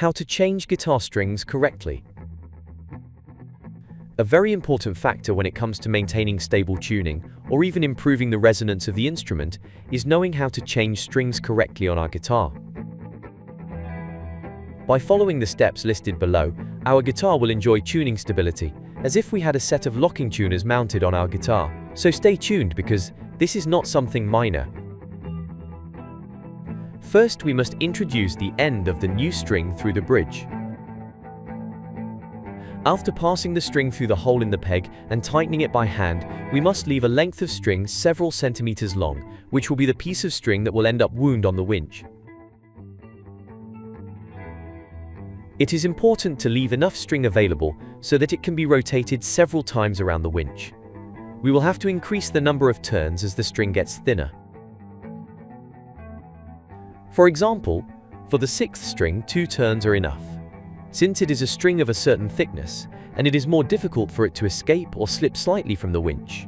How to change guitar strings correctly. A very important factor when it comes to maintaining stable tuning, or even improving the resonance of the instrument, is knowing how to change strings correctly on our guitar. By following the steps listed below, our guitar will enjoy tuning stability, as if we had a set of locking tuners mounted on our guitar. So stay tuned, because this is not something minor. First, we must introduce the end of the new string through the bridge. After passing the string through the hole in the peg and tightening it by hand, we must leave a length of string several centimeters long, which will be the piece of string that will end up wound on the winch. It is important to leave enough string available so that it can be rotated several times around the winch. We will have to increase the number of turns as the string gets thinner. For example, for the 6th string, 2 turns are enough, since it is a string of a certain thickness, and it is more difficult for it to escape or slip slightly from the winch.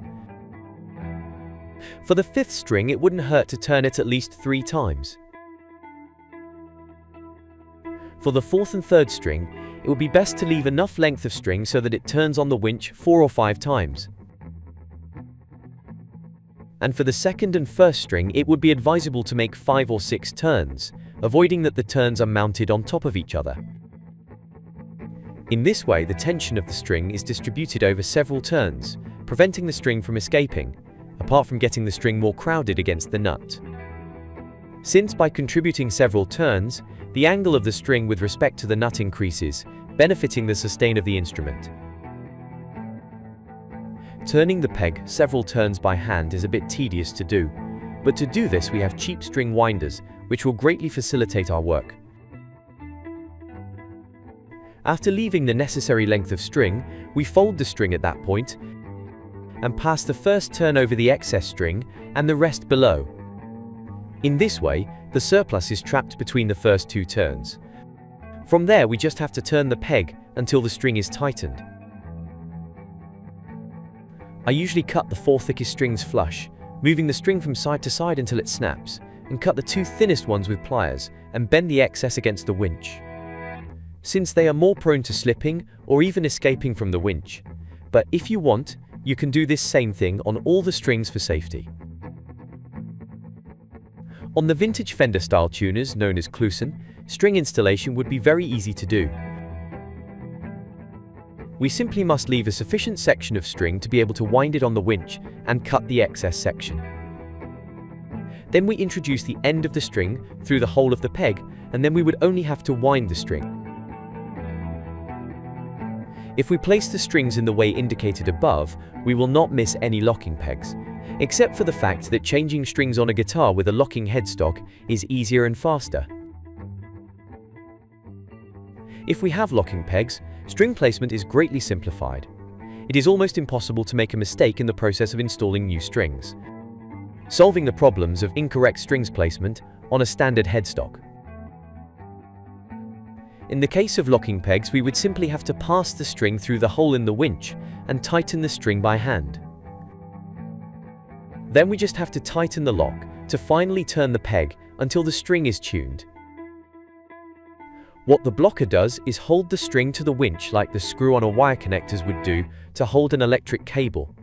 For the 5th string, it wouldn't hurt to turn it at least 3 times. For the 4th and 3rd string, it would be best to leave enough length of string so that it turns on the winch 4 or 5 times. And for the 2nd and 1st string, it would be advisable to make 5 or 6 turns, avoiding that the turns are mounted on top of each other. In this way, the tension of the string is distributed over several turns, preventing the string from escaping, apart from getting the string more crowded against the nut. Since by contributing several turns, the angle of the string with respect to the nut increases, benefiting the sustain of the instrument. Turning the peg several turns by hand is a bit tedious to do, but to do this we have cheap string winders, which will greatly facilitate our work. After leaving the necessary length of string, we fold the string at that point and pass the first turn over the excess string and the rest below. In this way, the surplus is trapped between the first 2 turns. From there, we just have to turn the peg until the string is tightened. I usually cut the 4 thickest strings flush, moving the string from side to side until it snaps, and cut the 2 thinnest ones with pliers, and bend the excess against the winch, since they are more prone to slipping or even escaping from the winch. But if you want, you can do this same thing on all the strings for safety. On the vintage Fender style tuners known as Kluson, string installation would be very easy to do. We simply must leave a sufficient section of string to be able to wind it on the winch and cut the excess section. Then we introduce the end of the string through the hole of the peg, and then we would only have to wind the string. If we place the strings in the way indicated above, we will not miss any locking pegs, except for the fact that changing strings on a guitar with a locking headstock is easier and faster. If we have locking pegs, string placement is greatly simplified. It is almost impossible to make a mistake in the process of installing new strings, solving the problems of incorrect strings placement on a standard headstock. In the case of locking pegs, we would simply have to pass the string through the hole in the winch and tighten the string by hand. Then we just have to tighten the lock to finally turn the peg until the string is tuned. What the blocker does is hold the string to the winch like the screw on a wire connectors would do to hold an electric cable,